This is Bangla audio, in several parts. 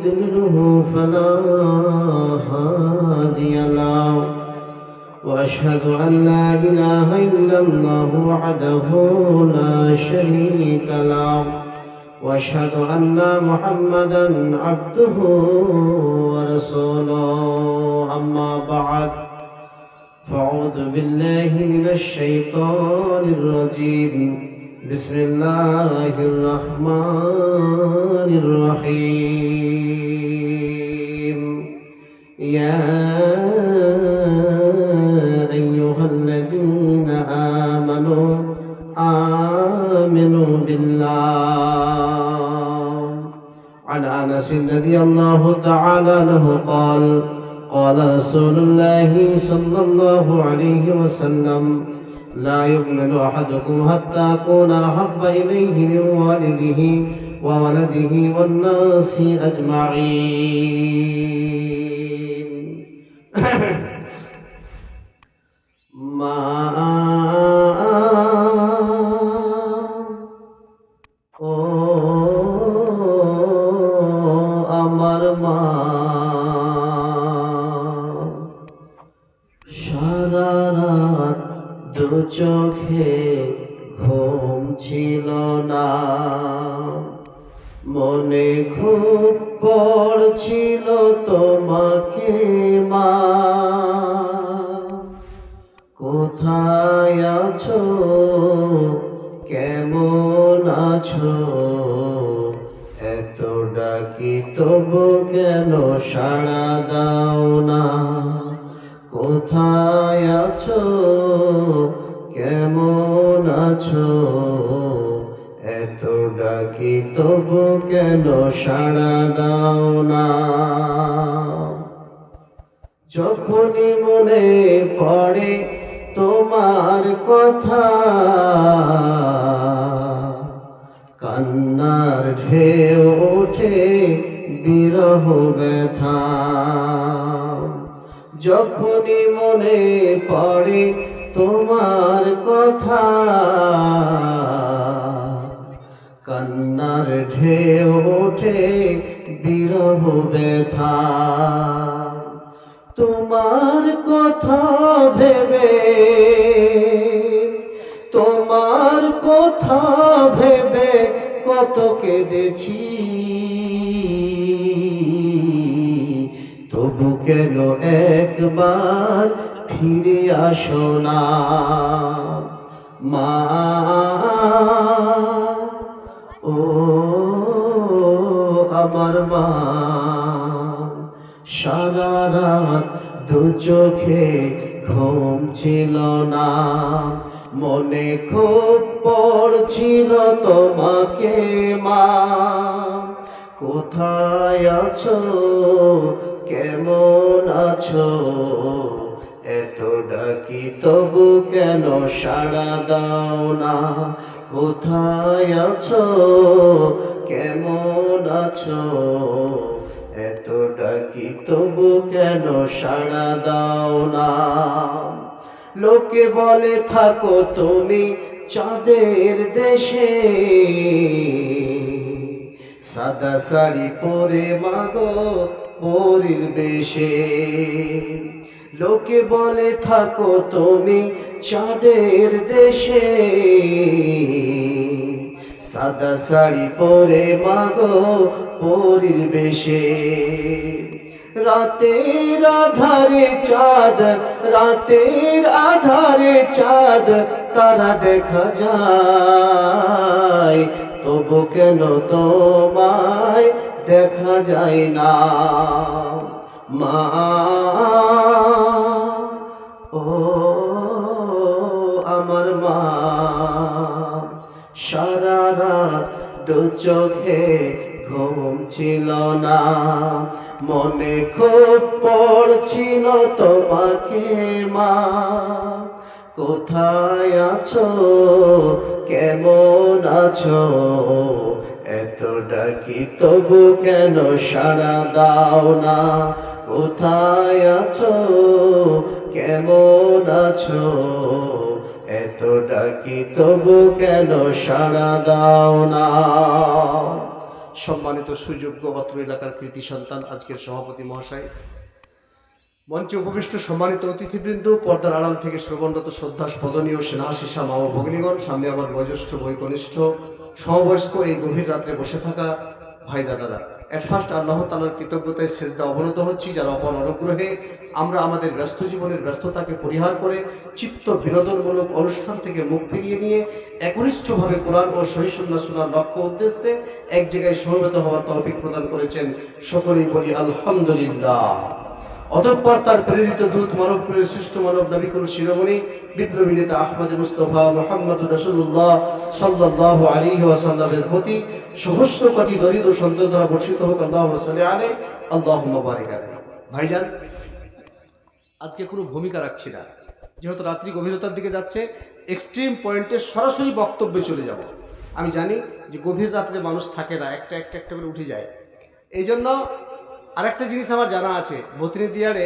يضلله فلا هادي له وأشهد أن لا إله إلا الله وحده لا شريك له وأشهد أن محمدا عبده ورسوله أما بعد فأعوذ بالله من الشيطان الرجيم بسم الله الرحمن الرحيم يا أيها الذين آمنوا بالله عن أنس رضي الله تعالى عنه قال قال رسول الله صلى الله عليه وسلم لا يؤمن أحدكم حتى أكون أحب إليه من والده وولده والناس أجمعين ما আমার মা সারা রাত দু চোখে ঘুম ছিল না, মনে খুব পড়ছিল তোমাকে মা। কোথায় আছো, কেমন আছো, এত ডাকি তবু কেন সাড়া দাও না। কোথায় আছো, কেমন আছো, এত ডাকি তবু কেন সাড়া দাও না। যখনই মনে পড়ে তোমার কথা, কান্নার ঢেউ ওঠে বিরহ ব্যথা। যখনই মনে পড়ে তোমার কথা, কান্নার ঢেউ ওঠে বিরহ ব্যথা। তোমার কথা ভেবে, তোমার কথা ভেবে কত কেঁদেছি, তবু কেন একবার ফিরে আসো না মা। ও আমার মা, সারা রাত দু চোখে ঘুম ছিল না, মনে খুব পড়ছিল তোমাকে মা। কোথায় আছো, কেমন আছো, এত ডাকি তবু কেন সাড়া দাও না। কোথায় আছো, কেমন আছো, এত ডাকি তবু কেন সাড়া দাও না। লোকে বলে থাকো তুমি চাঁদের দেশে, সাদা শাড়ি পরে মাগো পরীর বেশে। লোকে বলে থাকো তুমি চাঁদের দেশে, সাদা শাড়ি পরে মাগো পরীর বেশে। রাতের আধারে চাঁদ, রাতের আধারে চাঁদ তারা দেখা যায়, তবু কেন তোমায় দেখা যায় না মা। ও আমার মা, সারা রাত দু চোখে ঘুম ছিল না, মনে খুব পড়ছিল তোমাকে মা। কোথায় আছো, কেমন আছো, এত ডাকি তবু কেন সাড়া দাও না। কোথায় আছো, কেমন আছো, এত ডাকি তবু কেন সাড়া দাও না। সম্মানিত সুযোগ্য অত্র এলাকার কৃতি সন্তান, আজকের সভাপতি মহাশয়, মঞ্চে উপবিষ্ট সম্মানিত অতিথিবৃন্দ, পর্দার আড়াল থেকে শ্রবণরত শ্রদ্ধাস্পদনীয় সেনাশিসা মা ও ভগ্নীগণ, সামনে আমার বয়োজ্যেষ্ঠ বৈকনিষ্ঠ সমবয়স্ক এই গভীর রাত্রে বসে থাকা ভাই দাদারা, এট ফার্স্ট আল্লাহ তাআলার কৃতজ্ঞতায় সেজদা অবনত হচ্ছি, যার অপর অনুগ্রহে আমরা আমাদের ব্যস্ত জীবনের ব্যস্ততাকে পরিহার করে চিত্ত বিনোদনমূলক অনুষ্ঠান থেকে মুখ ফিরিয়ে নিয়ে একনিষ্ঠভাবে কোরআন ও সহিহ সুন্নাহ শোনার লক্ষ্য উদ্দেশ্যে এক জায়গায় সমবেত হওয়ার তৌফিক প্রদান করেছেন। সকলেই বলি আলহামদুলিল্লাহ। অতঃপর তার প্রেরিত দূত মানবকুলের শ্রেষ্ঠ মানব নবিকুল শিরোমণি বিপ্লবী নেতা আহমদ মুস্তফা মুহাম্মদুর রাসূলুল্লাহ সাল্লাল্লাহু আলাইহি ওয়াসাল্লামের প্রতি সহস্র কোটি দরিদ্র সন্তান দ্বারা বর্ষিত হোক আল্লাহুম্মা সাল্লি আলাইহি আল্লাহুম্মা বারিক আলাইহি। ভাইজান, আজকে কোনো ভূমিকা রাখছি না, যেহেতু রাত্রি গভীরতার দিকে যাচ্ছে, এক্সট্রিম পয়েন্টে সরাসরি বক্তব্যে চলে যাব। আমি জানি যে গভীর রাত্রে মানুষ থাকে না, একটা করে উঠে যায়। এই জন্য আরেকটা জিনিস আমার জানা আছে, বত্রিশ দিয়ারে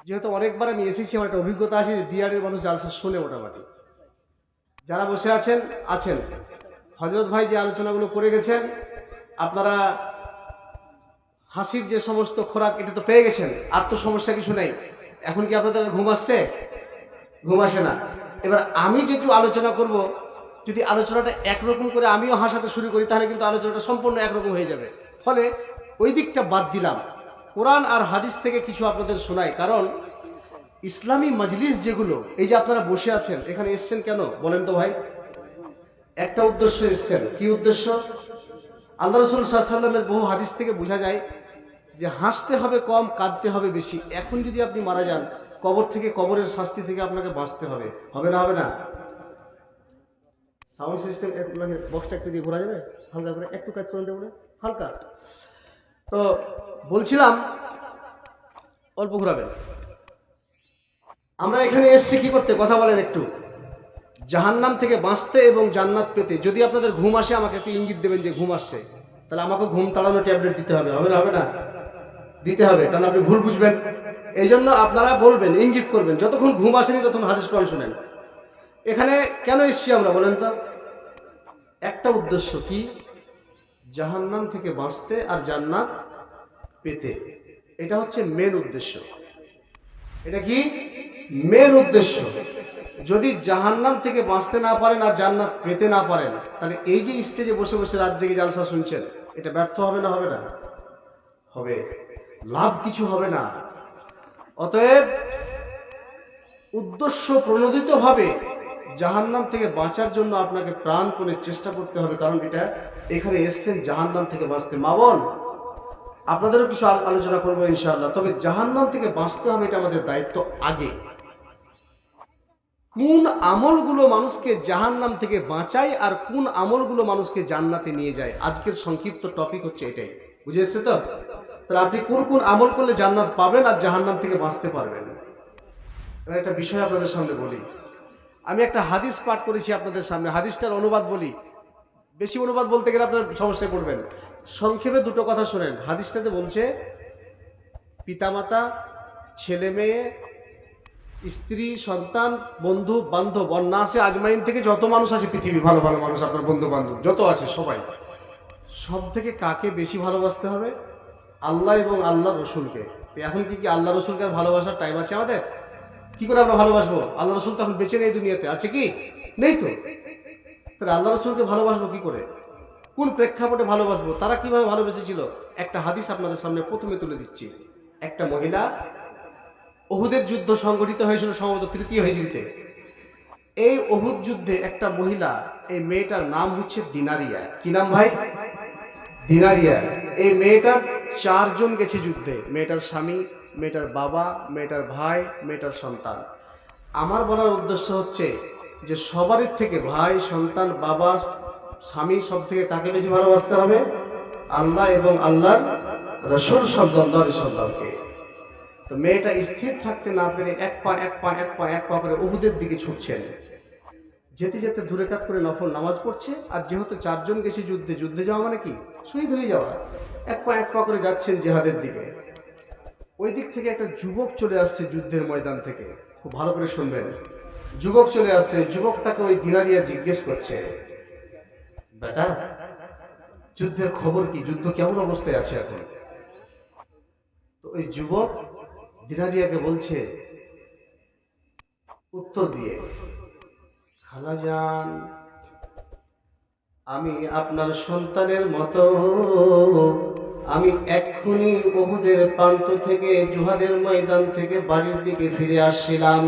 যেহেতু অনেকবার আমি এসেছি, আমার একটা অভিজ্ঞতা আছে যে দিয়ারের মানুষ জালসা শোনে মোটামুটি। যারা বসে আছেন হযরত ভাই যে আলোচনাগুলো করে গেছেন, আপনারা হাসির যে সমস্ত খোরাক এটা তো পেয়ে গেছেন, আর তো সমস্যা কিছু নেই। এখন কি আপনাদের ঘুম আসছে? ঘুম আসে না। এবার আমি যেটু আলোচনা করব, যদি আলোচনাটা একরকম করে আমিও হাসাতে শুরু করি, তাহলে কিন্তু আলোচনাটা সম্পূর্ণ একরকম হয়ে যাবে। ফলে ওই দিকটা বাদ দিলাম, কোরআন আর হাদিস থেকে কিছু আপনাদের শোনাই। কারণ ইসলামী মজলিস যেগুলো, এই যে আপনারা বসে আছেন, এখানে এসছেন কেন বলেন তো ভাই? একটা উদ্দেশ্য এসছেন। কি উদ্দেশ্য? আল্লাহ রাসূল সাল্লাল্লাহু আলাইহি ওয়াসাল্লামের বহু হাদিস থেকে বোঝা যায় যে হাসতে হবে কম, কাঁদতে হবে বেশি। এখন যদি আপনি মারা যান, কবর থেকে, কবরের শাস্তি থেকে আপনাকে বাঁচতে হবে। হবে না? হবে না? সাউন্ড সিস্টেম আপনাকে বক্সটা একটু দিয়ে ঘোরা যাবে হালকা করে, একটু কাজ করে দেবো হালকা। তো বলছিলাম, অল্প ঘোরাবেন। আমরা এখানে এসছি কি করতে? কথা বলেন একটু। জাহান্নাম থেকে বাঁচতে এবং জান্নাত পেতে। যদি আপনাদের ঘুম আসে, আমাকে একটু ইঙ্গিত দেবেন যে ঘুম আসছে, তাহলে আমাকে ঘুম তাড়ানো ট্যাবলেট দিতে হবে। হবে না? হবে না? দিতে হবে, কারণ আপনি ভুল বুঝবেন। এই জন্য আপনারা বলবেন, ইঙ্গিত করবেন। যতক্ষণ ঘুম আসেনি ততক্ষণ হাদিস কোরআন শুনেন। এখানে কেন এসছি আমরা বলেন তো? একটা উদ্দেশ্য, কি? জাহান্নাম থেকে বাঁচতে আর জান্নাত পেতে। এটা হচ্ছে মেন উদ্দেশ্য। এটা কি মেন উদ্দেশ্য? যদি জাহান্নাম থেকে বাঁচতে না পারেন আর জান্নাত পেতে না পারেন, তাহলে এই যে স্টেজে বসে বসে রাত জেগে জালসা শুনছেন, এটা ব্যর্থ হবে না? হবে না? হবে। লাভ কিছু হবে না। অতএব উদ্দেশ্য প্রণোদিতভাবে জাহান্নাম থেকে বাঁচার জন্য আপনাকে প্রাণপণে চেষ্টা করতে হবে। কারণ এটা এখানে এসছেন জাহান্নাম থেকে বাঁচতে। মা বোন, আপনাদেরও কিছু আলোচনা করবো ইনশাআল্লাহ। তবে জাহান্নাম থেকে বাঁচতে হবে, এটা আমাদের দায়িত্ব। আগে কোন আমলগুলো মানুষকে জাহান্নাম থেকে বাঁচায় আর কোন আমলগুলো মানুষকে জান্নাতে নিয়ে যায়, আজকের সংক্ষিপ্ত টপিক হচ্ছে এটাই। বুঝে এসছে তো? তাহলে আপনি কোন কোন আমল করলে জান্নাত পাবেন আর জাহান্নাম থেকে বাঁচতে পারবেন। এবার একটা বিষয় আপনাদের সামনে বলি। আমি একটা হাদিস পাঠ করেছি আপনাদের সামনে, হাদিসটার অনুবাদ বলি। বেশি অনুবাদ বলতে গেলে আপনার সমস্যায় পড়বেন। সংক্ষেপে দুটো কথা শোনেন। হাদিসটাতে বলছে, পিতামাতা, ছেলে মেয়ে, স্ত্রী, সন্তান, বন্ধু বান্ধব, অন্যাসে আজমাইন থেকে যত মানুষ আছে পৃথিবী, ভালো ভালো মানুষ, আপনার বন্ধু বান্ধব যত আছে সবাই, সব থেকে কাকে বেশি ভালোবাসতে হবে? আল্লাহ এবং আল্লাহ রসুলকে। এখন কি আল্লাহ রসুলকে আর ভালোবাসার টাইম আছে আমাদের? কি করে আমরা ভালোবাসবো? আল্লাহ রসুল তো এখন বেঁচে নেই দুনিয়াতে, আছে কি? নেই তো। তাহলে আল্লাহ রসুলকে ভালোবাসবো কি করে? কোন প্রেক্ষাপটে ভালোবাসবো? তারা কিভাবে ভালোবেসেছিল? একটা হাদিস আপনাদের সামনে প্রথমে তুলে দিচ্ছি। একটা মহিলা, উহুদের যুদ্ধ সংগঠিত হয়েছিল সম্ভবত 3য় হিজরিতে। এই উহুদ যুদ্ধে একটা মহিলা, এই মেয়েটার নাম হচ্ছে দিনারিয়া। কি নাম ভাই? দিনারিয়া। এই মেয়েটার 4 জন গেছে যুদ্ধে। মেয়েটার স্বামী, মেয়েটার বাবা, মেয়েটার ভাই, মেয়েটার সন্তান। আমার বলার উদ্দেশ্য হচ্ছে যে সবারই থেকে ভাই, সন্তান, বাবা, স্বামী, সব থেকে কাকে বেশি ভালোবাসতে হবে? আল্লাহ এবং আল্লাহর রাসূল সাল্লাল্লাহু আলাইহি ওয়াসাল্লামকে। তো মেয়েটা স্থির থাকতে না পেরে এক পা করে উহুদের দিকে ছুটছেন। যেতে যেতে দূরে কাত করে নফল নামাজ পড়ছে। আর যেহেতু 4 জন গেছে যুদ্ধে যাওয়া মানে কি? শহীদ হয়ে যাওয়া। এক পা করে যাচ্ছেন জিহাদের দিকে। ওই দিক থেকে একটা যুবক চলে আসছে যুদ্ধের ময়দান থেকে। খুব ভালো করে শুনবেন। যুবক চলে আসছে। যুবকটাকে ওই দিনারিয়া জিজ্ঞেস করছে, বেটা যুদ্ধের খবর কি, যুদ্ধ কেমন অবস্থায় আছে এখন। তো ওই যুবক দিনারিয়াকে বলছে উত্তর দিয়ে, খালাজান, আমি আপনার সন্তানের মতো, আমি এক্ষুনি উহুদের প্রান্ত থেকে, জুহাদের ময়দান থেকে বাড়ির দিকে ফিরে আসছিলাম।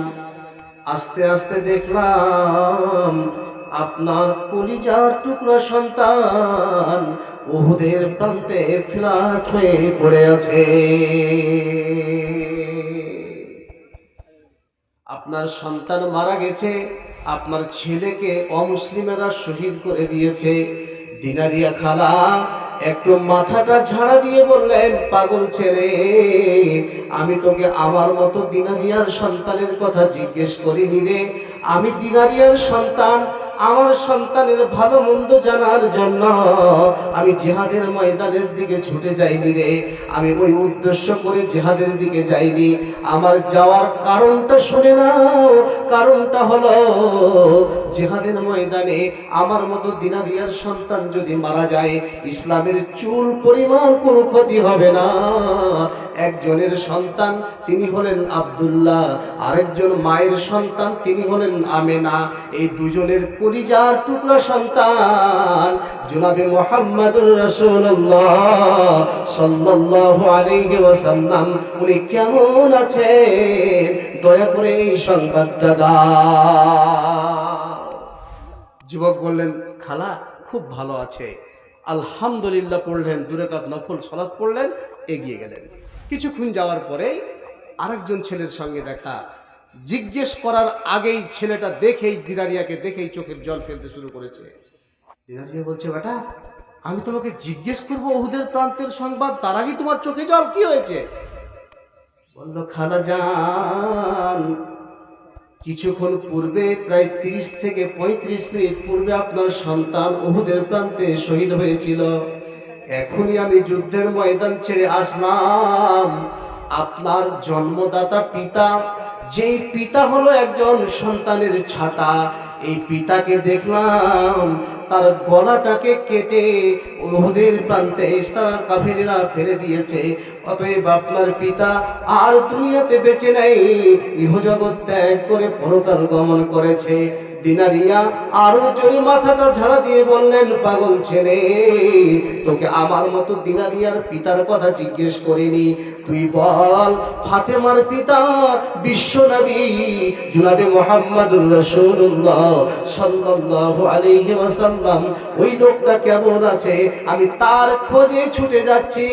আস্তে আস্তে দেখলাম আপনার কলিজার টুকরা সন্তান উহুদের প্রান্তে ফ্ল্যাট হয়ে পড়ে আছে। আপনার সন্তান মারা গেছে, আপনার ছেলেকে অমুসলিমেরা শহীদ করে দিয়েছে। দিনারিয়া খালা একটু মাথাটা ঝাড়া দিয়ে বললেন, পাগল ছেলে, আমি তোকে আমার মতো দিনারিয়ার সন্তানের কথা জিজ্ঞেস করিনি রে। আমি দিনারিয়ার সন্তান, আমার সন্তানের ভালো মন্দ জানার জন্য আমি জিহাদের ময়দানের দিকে ছুটে যাইনি রে। আমি ওই উদ্দেশ্য করে জিহাদের দিকে যাইনি। আমার যাওয়ার কারণটা শুনে নাও। কারণটা হলো, জিহাদের ময়দানে আমার মতো দিনারিয়ার সন্তান যদি মারা যায়, ইসলামের চুল পরিমাণ কোনো ক্ষতি হবে না। একজনের সন্তান তিনি হলেন আব্দুল্লাহ, আরেকজন মায়ের সন্তান তিনি হলেন আমেনা। এই দুজনের কলিজার টুকরা সন্তান জনাবে মুহাম্মদুর রাসূলুল্লাহ সাল্লাল্লাহু আলাইহি ওয়াসাল্লাম উনি কেমন আছেন, দয়া করে এই সংবাদটা দাও। যুবক বললেন, খালা খুব ভালো আছে, আলহামদুলিল্লাহ পড়লেন, 2 রাকাত নফল সালাত পড়লেন, এগিয়ে গেলেন। কিছুক্ষণ যাওয়ার পরে আরেকজন ছেলের সঙ্গে দেখা। জিজ্ঞেস করার আগেই ছেলেটা দেখেই, দিনারিয়াকে দেখেই চোখের জল ফেলতে শুরু করেছে। দিনারিয়া বলছে, বেটা, আমি তোমাকে জিজ্ঞেস করবো উহুদের প্রান্তের সংবাদ, তার আগেই তোমার চোখে জল, কি হয়েছে? বলল, খালাজান, কিছুক্ষণ পূর্বে, প্রায় 30 থেকে 35 মিনিট পূর্বে আপনার সন্তান উহুদের প্রান্তে শহীদ হয়েছিল। এখনই আমি যুদ্ধের ময়দান ছেড়ে আসলাম। আপনার জন্মদাতা পিতা, যেই পিতা হলো একজন সন্তানের ছাতা, এই পিতাকে দেখলাম তার গলাটাকে কেটে উহুদের প্রান্তে তারা কাফিরেরা ফেলে দিয়েছে। অতএব আপনার পিতা আর দুনিয়াতে বেঁচে নেই, ইহজগৎ ত্যাগ করে পরকাল গমন করেছে। দিনারিয়া আরো জোরে মাথাটা ঝাড়া দিয়ে বললেন, পাগল ছেলে, তোকে আমার মতো দিনারিয়ার পিতার কথা জিজ্ঞেস করিনি। তুই বল, ফাতেমার পিতা বিশ্বনবী জনাবে মুহাম্মদুর রাসূলুল্লাহ সাল্লাল্লাহু আলাইহি ওয়াসাল্লাম ওই লোকটা কেমন আছে? আমি তার খোঁজে ছুটে যাচ্ছি।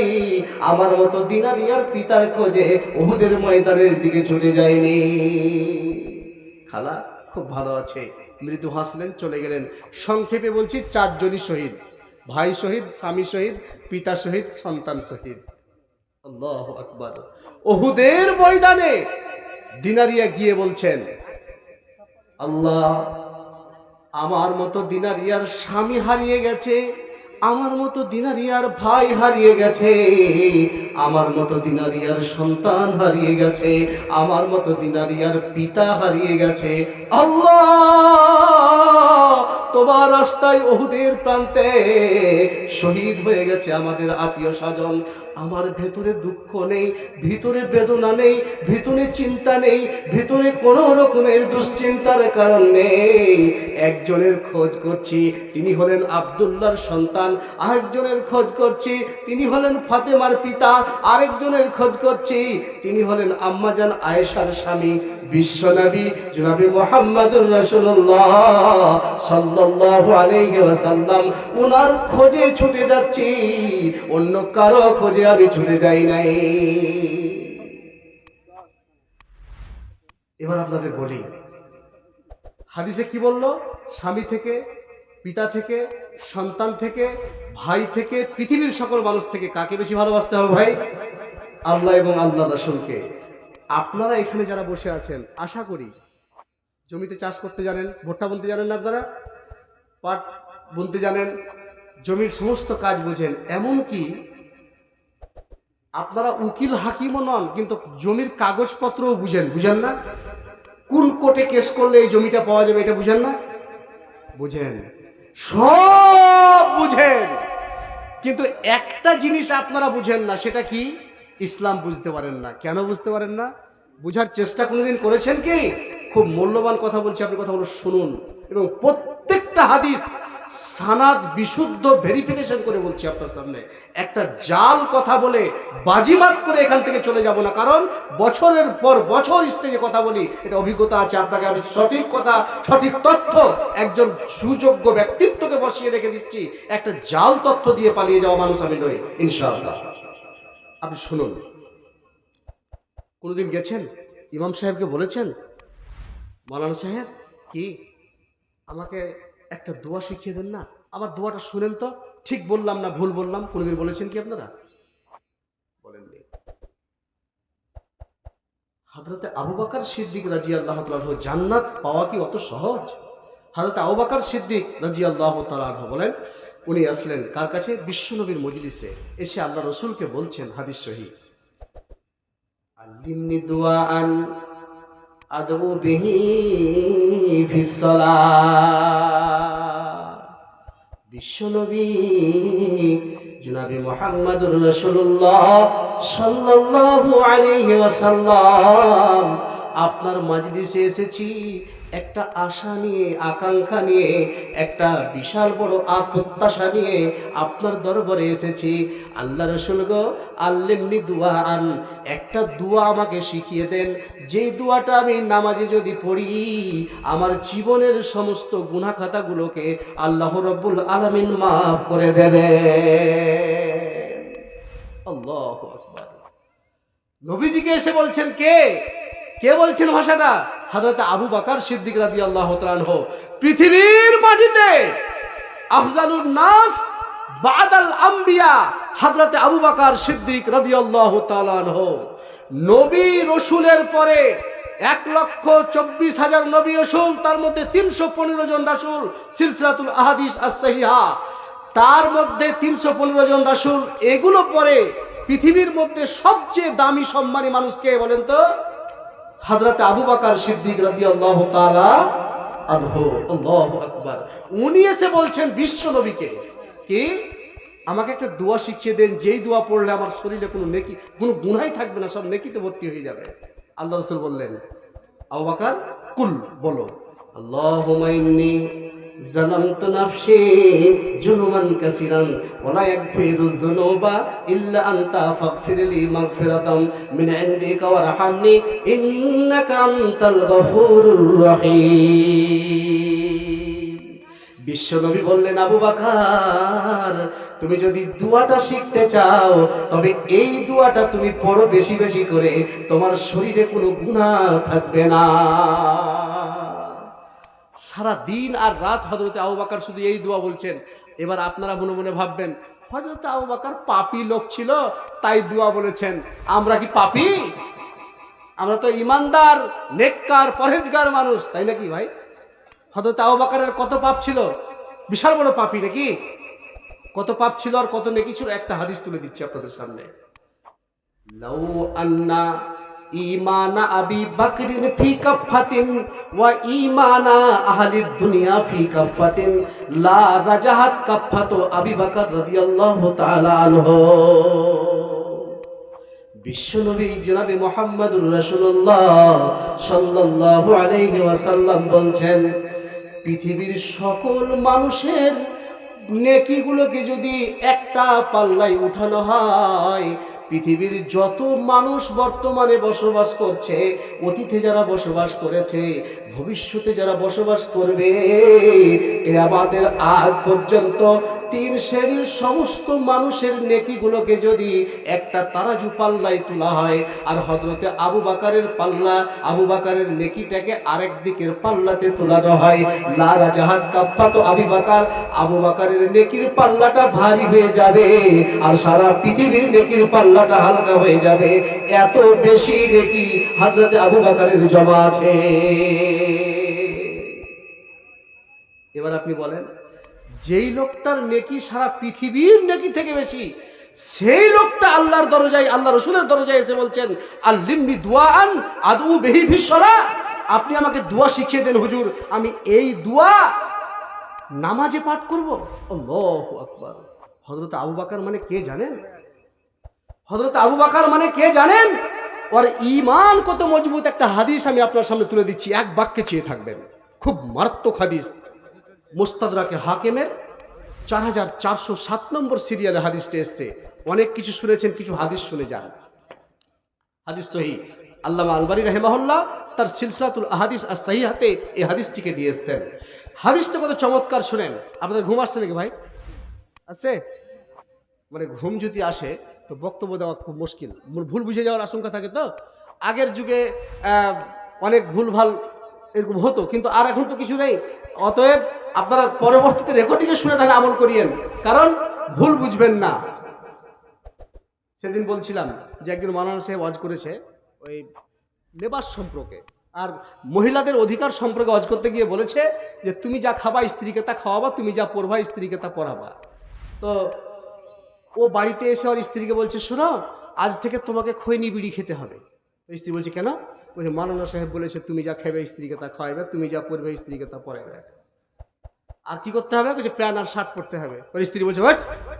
আমার মতো দিনারিয়ার পিতার খোঁজে উহুদের ময়দানের দিকে ছুটে যায়নি। খালা খুব ভালো আছে। মৃদু হাসলেন, চলে গেলেন। সংক্ষেপে বলছি, 4 জনই শহীদ। ভাই শহীদ, স্বামী শহীদ, পিতা শহীদ, সন্তান শহীদ। আল্লাহু আকবার। উহুদের ময়দানে দিনারিয়া গিয়ে বলছেন, আল্লাহ, আমার মতো দিনারিয়ার স্বামী হারিয়ে গেছে, আমার মতো দিনারিয়ার ভাই হারিয়ে গেছে, আমার মতো দিনারিয়ার সন্তান হারিয়ে গেছে, আমার মতো দিনারিয়ার পিতা হারিয়ে গেছে। আল্লাহ, তোমার রাস্তায় উহুদের প্রান্তে শহীদ হয়ে গেছে আমাদের আত্মীয় স্বজন। আমার ভেতরে দুঃখ নেই, ভিতরে বেদনা নেই, ভিতরে চিন্তা নেই, ভিতরে কোনো রকমের দুশ্চিন্তার কারণ নেই। একজনের খোঁজ করছি, তিনি হলেন আব্দুল্লাহর সন্তান। আরেকজনের খোঁজ করছি, তিনি হলেন ফাতেমার পিতা। আরেকজনের খোঁজ করছি, তিনি হলেন আম্মাজান আয়েশার স্বামী বিশ্বনবী জনাবে মুহাম্মদুর রাসূলুল্লাহ সাল্লাল্লাহু আলাইহি ওয়াসাল্লাম। ওনার খোঁজে ছুটে যাচ্ছি, অন্য কারো খোঁজে আমি ছুটে যাই নাই। এবার আপনাদের বলি, হাদিসে কি বলল? স্বামী থেকে, পিতা থেকে, সন্তান থেকে, ভাই থেকে, পৃথিবীর সকল মানুষ থেকে কাকে বেশি ভালোবাসতে হবে ভাই? আল্লাহ এবং আল্লাহ রাসূলকে। আপনারা এখানে যারা বসে আছেন, আশা করি জমিতে চাষ করতে জানেন। ভুট্টা বুনতে জানেন না? আপনারা পাট বুনতে জানেন, জমির সমস্ত কাজ বোঝেন। এমনকি আপনারা উকিল হাকিমও নন, কিন্তু জমির কাগজপত্রও বুঝেন। বুঝেন না? কোন কোর্টে কেস করলে এই জমিটা পাওয়া যাবে, এটা বুঝেন না? বুঝেন, সব বুঝেন। কিন্তু একটা জিনিস আপনারা বুঝেন না, সেটা কি? ইসলাম বুঝতে পারেন না। কেন বুঝতে পারেন না? বুঝার চেষ্টা কোনোদিন করেছেন কি? খুব মূল্যবান কথা বলছি, আপনি কথাগুলো শুনুন এবং প্রত্যেকটা হাদিস সানাদ বিশুদ্ধ ভেরিফিকেশন করে বলছি আপনার সামনে। একটা জাল কথা বলে বাজিমাত করে এখান থেকে চলে যাব না, কারণ বছরের পর বছর স্টেজে কথা বলি, এটা অভিজ্ঞতা আছে। আপনাকে আমি সঠিক কথা, সঠিক তথ্য, একজন সুযোগ্য ব্যক্তিত্বকে বসিয়ে রেখে দিচ্ছি। একটা জাল তথ্য দিয়ে পালিয়ে যাওয়া মানুষ আমি নই, ইনশাআল্লাহ। আপনি শুনুন, কোনোদিন গেছেন ইমাম সাহেবকে বলেছেন, মাওলানা সাহেব কি আমাকে একটা দোয়া শিখিয়ে দেন না, আমার দোয়াটা শুনেন তো, ঠিক বললাম না ভুল বললাম? কোনোদিন বলেছেন কি আপনারা? বলেননি। হযরতে আবু বকর সিদ্দিক রাদিয়াল্লাহু তাআলা আনহু জান্নাত পাওয়া কি অত সহজ? হযরতে আবু বকর সিদ্দিক রাদিয়াল্লাহু তাআলা আনহু বলেন, উনি আসলেন কার কাছে? বিশ্বনবীর মজলিসে। এসে আল্লাহ রাসূলকে বলছেন, হাদিস সহিহ, আল্লিমনি দুআআন আদউ বিহি ফিস সালাহ। বিশ্বনবী জনাবে মুহাম্মদুর রাসূলুল্লাহ সাল্লাল্লাহু আলাইহি ওয়াসাল্লাম, আপনার মজলিসে এসেছি একটা আশা নিয়ে, আকাঙ্ক্ষা নিয়ে, একটা বিশাল বড় প্রত্যাশা নিয়ে আপনার দরবারে এসেছি। আল্লাহ রাসূল গো, আল্লিমনি দুআআন, একটা দোয়া আমাকে শিখিয়ে দেন, যেই দোয়াটা আমি নামাজে যদি পড়ি আমার জীবনের সমস্ত গুনাহ খাতাগুলোকে আল্লাহ রাব্বুল আলামিন মাফ করে দেবে। আল্লাহু আকবার। নবীজিকে এসে বলছেন কে? কে বলছেন ভাষাটা? হযরত আবু বকর সিদ্দিক রাদিয়াল্লাহু তাআলা আনহু। পৃথিবীর মাটিতে আফজালুন নাস বাদাল আম্বিয়া হযরত আবু বকর সিদ্দিক রাদিয়াল্লাহু তাআলা আনহু। নবী রাসূলের পরে 1,24,000 নবী রাসূল, তার মধ্যে 315 জন রাসূল সিলসিলাতুল আহাদিস আস-সাহিহা, তার মধ্যে 315 জন রাসূল। এগুলো পরে পৃথিবীর মধ্যে সবচেয়ে দামি সম্মানী মানুষ কে বলেন তো? হযরত আবু বকর সিদ্দিক রাদিয়াল্লাহু তাআলা আনহু। আল্লাহু আকবার। উনি এসে বলছেন বিশ্ব নবীকে, কি আমাকে একটা দোয়া শিখিয়ে দেন, যেই দোয়া পড়লে আমার শরীরে কোনো নেকি, কোনো গুনাহই থাকবে না, সব নেকিতে ভর্তি হয়ে যাবে। আল্লাহ রাসূল বললেন, আবু বকর কুল, বলো, আল্লাহুম্মা ইন্নী যালামতু নাফসি জুনুমান কাসীরান ওয়া লা ইয়াগফিরুয যুনুবা ইল্লা আনতা ফাগফিরলি মাগফিরাতাম মিন ইনদিকা ওয়ারহামনি ইন্নাকা আনতাল গফুরুর রহিম। বিশ্বনবী বললেন, আবু বকর তুমি যদি দোয়াটা শিখতে চাও তবে এই দোয়াটা তুমি পড়ো বেশি বেশি করে, তোমার শরীরে কোনো গুনাহ থাকবে না। সারা দিন আর রাত হযরত আবু বকর শুধু এই দোয়া বলছেন। এবার আপনারা মনে মনে ভাববেন, হযরত আবু বকর পাপী লোক ছিল তাই দোয়া বলেছেন। আমরা কি পাপী? আমরা তো ইমানদার, নেককার, পরহেজগার মানুষ, তাই নাকি ভাই? হযরত আবু বকরের কত পাপ ছিল? বিশাল বড় পাপী নাকি? কত পাপ ছিল আর কত নেকি ছিল? একটা হাদিস তুলে দিচ্ছি আপনাদের সামনে। লাউ আন্না ঈমানা আবি বকরিন ফি কাফাতিন ওয়া ঈমানা আহলিদ দুনিয়া ফি কাফাতিন লা রাজাহাত কাফাতু আবি বকর রাদিয়াল্লাহু তাআলা আনহু। বিশ্বনবী জনাবে মুহাম্মদুর রাসূলুল্লাহ সাল্লাল্লাহু আলাইহি ওয়াসাল্লাম বলছেন, পৃথিবীর সকল মানুষের নেকিগুলোকে যদি একটা পাল্লায় উঠানো হয়, পৃথিবীর যত মানুষ বর্তমানে বসবাস করছে, অতীতে যারা বসবাস করেছে, ভবিষ্যতে যারা বসবাস করবে, কিয়ামতের আগ পর্যন্ত 3 শ্রেণীর সমস্ত মানুষের নেকিগুলোকে যদি একটা তারাজু পাল্লায় তোলা হয় আর হযরতে আবু বকরের পাল্লা, আবু বকরের নেকিটাকে আরেক দিকের পাল্লাতে তোলানো হয়, লা রাজাহাত কাফাতু আবু বকর, আবু বকরের নেকির পাল্লাটা ভারী হয়ে যাবে আর সারা পৃথিবীর নেকির পাল্লাটা হালকা হয়ে যাবে। এত বেশি নেকি হযরতে আবু বকরের জমা আছে। এবার আপনি বলেন, যেই লোকটার নেকি সারা পৃথিবীর নেকি থেকে বেশি, সেই লোকটা আল্লাহর দরজায়, আল্লাহ রাসূলের দরজায় এসে বলছেন, আল্লিমনি দুআআন আদউ বিহি ফিস সালাহ, আপনি আমাকে দোয়া শিখিয়ে দেন হুজুর, আমি এই দোয়া নামাজে পাঠ করব। আল্লাহু আকবার। হযরত আবু বকর মানে কে জানেন? হযরত আবু বকর মানে কে জানেন? ওর ঈমান কত মজবুত একটা হাদিস আমি আপনার সামনে তুলে দিচ্ছি, এক বাক্যে চেয়ে থাকবেন। খুব মারাত্মক হাদিস, মুস্তাদরাকে হাকিমের 4407 নম্বর সিরিয়ালে হাদিসটা এসছে। অনেক কিছু শুনেছেন, কিছু হাদিস শুনে যান। হাদিস সহিহ। আল্লামা আলবানী রাহিমাহুল্লাহ তার সিলসিলাতুল আহাদিস আস-সহিহাতে এই হাদিসটিকে দিয়ে এসেছেন। হাদিসটা কত চমৎকার শুনেন। আপনাদের ঘুম আসছে নাকি ভাই? আছে? মানে ঘুম যদি আসে তো বক্তব্য দেওয়া খুব মুশকিল, ভুল বুঝে যাওয়ার আশঙ্কা থাকে। তো আগের যুগে অনেক ভুলভাল এরকম হতো, কিন্তু আর এখন তো কিছু নেই। অতএব আপনারা পরবর্তীতে রেকর্ডিংয়ে শুনে তাহলে আমল করিয়েন, কারণ ভুল বুঝবেন না। সেদিন বলছিলাম যে একজন মাওলানা সাহেব ওয়াজ করেছে ওই লেবাস সম্পর্কে, আর মহিলাদের অধিকার সম্পর্কে ওয়াজ করতে গিয়ে বলেছে যে তুমি যা খাবা স্ত্রীকে তা খাওয়াবা, তুমি যা পরবা স্ত্রীকে তা পরাবা। তো ও বাড়িতে এসে ওর স্ত্রীকে বলছে, শোনো আজ থেকে তোমাকে খৈনি বিড়ি খেতে হবে। তো স্ত্রী বলছে, কেন? বলছে, মাওলানা সাহেব বলেছে তুমি যা খাবে স্ত্রীকে তা খাওয়াবে, তুমি যা পরবে স্ত্রীকে তা পরাবে। আর কি করতে হবে? বলছে প্যান্ট আর শার্ট পরতে হবে। ওর স্ত্রী বলছে,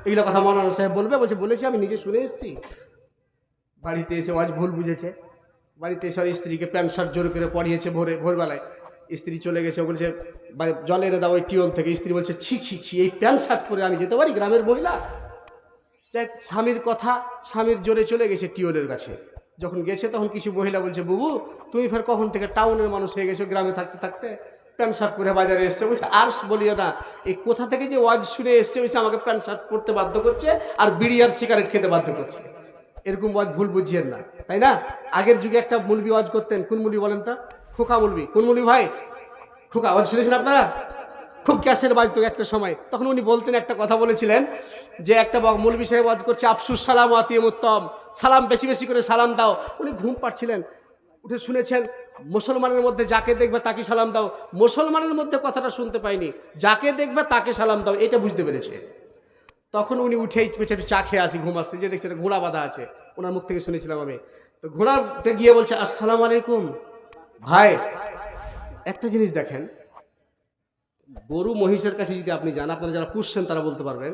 এগুলো কথা মাওলানা সাহেব বলবে? বলছে, বলেছি, আমি নিজে শুনে এসেছি। বাড়িতে এসে আজ ভুল বুঝেছে। বাড়িতে এসে স্ত্রীকে প্যান্ট শার্ট জোর করে পরিয়েছে ভোরবেলায়। স্ত্রী চলে গেছে, বলছে জল এনে দাও ওই টিউল থেকে। স্ত্রী বলছে, ছি ছি ছি, এই প্যান্ট শার্ট পরে আমি যেতে পারি? গ্রামের মহিলা। স্বামীর কথা, স্বামীর জোরে চলে গেছে টিউলের কাছে। যখন গেছে তখন কিছু মহিলা বলছে, বুবু তুমি ফের কখন থেকে টাউনের মানুষ হয়ে গেছো, গ্রামে থাকতে থাকতে প্যান্ট শার্ট পরে বাজারে এসছে? বলছে, আর বলিও না, এই কোথা থেকে যে ওয়াজ শুনে এসছে, বলছে আমাকে প্যান্ট শার্ট পরতে বাধ্য করছে আর বিড়ি আর সিগারেট খেতে বাধ্য করছে। এরকম ওয়াজ ভুল বুঝিয়েন না, তাই না? আগের যুগে একটা মুলবি ওয়াজ করতেন, কোন মুলবি বলেন তো? খোকা মুলবি। কোন মুলবি ভাই? খোকা। ওয়াজ শুনেছেন আপনারা? খুব ক্যাসের বাজতো একটা সময়। তখন উনি বলতেন, একটা কথা বলেছিলেন যে একটা মুলবি সাহেব ওয়াজ করছে, আফসুস সালাম আতিম উত্তম, সালাম বেশি বেশি করে সালাম দাও। উনি ঘুম পাচ্ছিলেন, উঠে শুনেছেন মুসলমানের মধ্যে যাকে দেখবে তাকে সালাম দাও। মুসলমানের মধ্যে কথাটা শুনতে পাইনি, যাকে দেখবে তাকে সালাম দাও, এটা বুঝতে পেরেছে। তখন উনি উঠেই একটু চা খেয়ে আসি, ঘুম আসছে, যে দেখছে ঘোড়া বাঁধা আছে, ওনার মুখ থেকে শুনেছিলাম আমি। তো ঘোড়াতে গিয়ে বলছে, আসসালামু আলাইকুম। ভাই একটা জিনিস দেখেন, গরু মহিষের কাছে যদি আপনি যান, আপনারা যারা পুষছেন তারা বলতে পারবেন,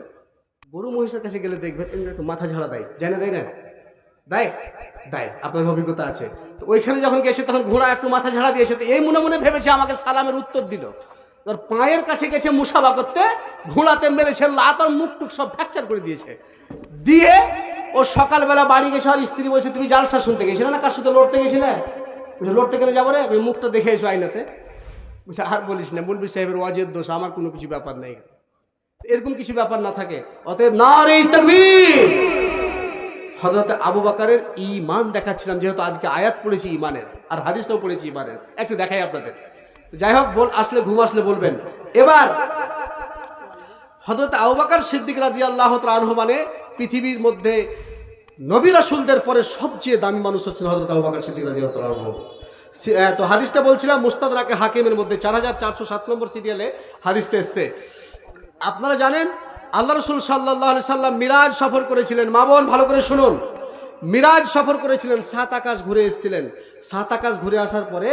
গরু মহিষের কাছে গেলে দেখবেন একটু মাথা ঝাড়া দেয়, যায় না? দেয় না? দেয়? দেয়, আপনার অভিজ্ঞতা আছে। তো ওইখানে যখন গেছে তখন ঘোড়া একটু মাথা ঝাড়া দিয়েছে, তো এই মনে মনে ভেবেছে আমাকে সালামের উত্তর দিল। তোর পায়ের কাছে গেছে মুসাফা করতে, ঘোড়াতে মেরেছে লাত, আর মুখ টুক সব ফ্র্যাকচার করে দিয়েছে। দিয়ে ও সকালবেলা বাড়ি গেছে, আর স্ত্রী বলছে, তুমি জালসা শুনতে গেছিলে না, কার সাথে লড়তে গেছিলে? লড়তে গেলে যাবো রে, আমি মুখটা দেখে এসো আইনাতে। বলছে, আর বলিস না, মুলবি সাহেবের ওয়াজের দোষ, আমার কোনো কিছু ব্যাপার নেই। এরকম কিছু ব্যাপার না থাকে। অতএব নারে তাকবীর। হযরত আবু বকরের ঈমান দেখাচ্ছিলাম, যেহেতু আজকে আয়াত পড়েছি ঈমানের আর হাদিসও পড়েছি ঈমানের, একটু দেখাই আপনাদের। তো যাই হোক, আসলে ঘুম আসলে বলবেন। এবার হযরত আবু বকর সিদ্দিক রাদিয়াল্লাহু তাআলা আনহু মানে পৃথিবীর মধ্যে নবী রাসূলদের পরে সবচেয়ে দামি মানুষ হচ্ছেন হযরত আবু বকর সিদ্দিক রাদিয়াল্লাহু তাআলা আনহু। তো হাদিসটা বলছিলাম মুস্তাদরাকে হাকিমের মধ্যে 4407 নম্বর সিরিয়ালে হাদিসটা এসছে। আপনারা জানেন আল্লাহ রাসূল সাল্লাল্লাহু আলাইহি সাল্লাম মিরাজ সফর করেছিলেন। মা বোন ভালো করে শুনুন, মিরাজ সফর করেছিলেন, 7 আকাশ ঘুরে এসেছিলেন। 7 আকাশ ঘুরে আসার পরে